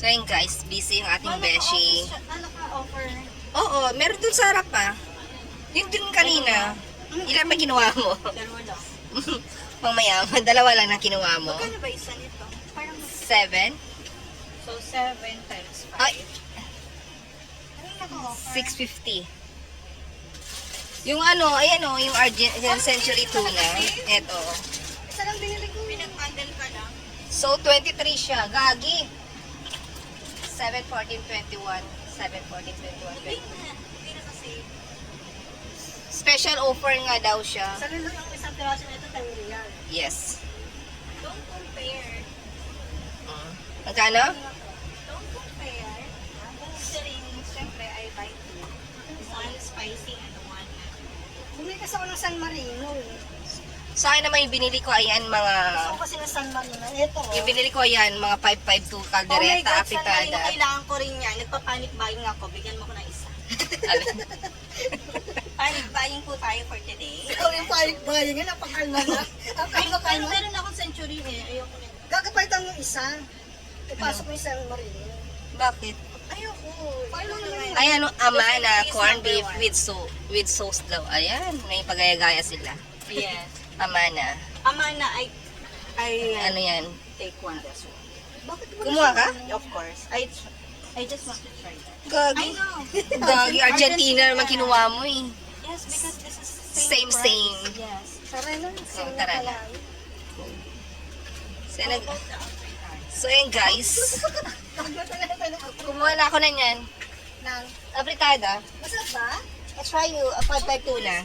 So yun guys, busy yung ating beshi. Naka-offer. Oo, meron dun sa harap pa. Yun dun kanina. Ilan ba ginawa mo? Dalawa lang. Pangmayaman, dalawa lang na kinuha mo. Magkano ba isa nito? Parang 7? so 7 times 5. Ay, Ano naka-offer? 650. Yung ano, ayan o, yung Argent Century Tuna. Eto. Isa lang binili ko. Pinag-bundle ka lang. So, 23 siya. Gagi. 7, 14, 21. 7, 14, 21, 20. Hindi na kasi. Special offer nga daw siya. Sa lang ang isang piraso nito, 10 real. Yes. Don't compare. Magkano? Don't compare. Ang considering, syempre, I buy 2. One spicy and one. Bumili kasi ako ng San Marino eh. Sa akin naman yung binili ko, ayan, mga... Gusto ko kasi ng San Marino. Ito. Yung binili ko, ayan, mga 552 caldereta, San Marino, apitada. kailangan ko rin yan. Nagpa-panic buying ako. Bigyan mo ko ng isa. Panic buying po tayo for today. Ikaw yung panic buying, yan, napakalma na. Pero meron akong century eh. Ayoko na. Gagapalitan yung isa. Ipasok mo yung San Marino. Bakit? Ayoko. Paano naman? Ayan, amana, corned beef with sauce daw. Ayan, may pagaya-gaya sila. Yes. Amana. Amana, I Ano yan? take one this one. Bakit mo Kumuha ka? Of course. I just want to try that. Gagi. I know. Gagi, Argentina naman kinuha mo eh. Yes, because this is Same, price. same. Yes. Saray na. So, tara na. So, yun guys. Kumuha na ako na yan. Nang, Apritada. masarap ba? I'll try you a 552 na.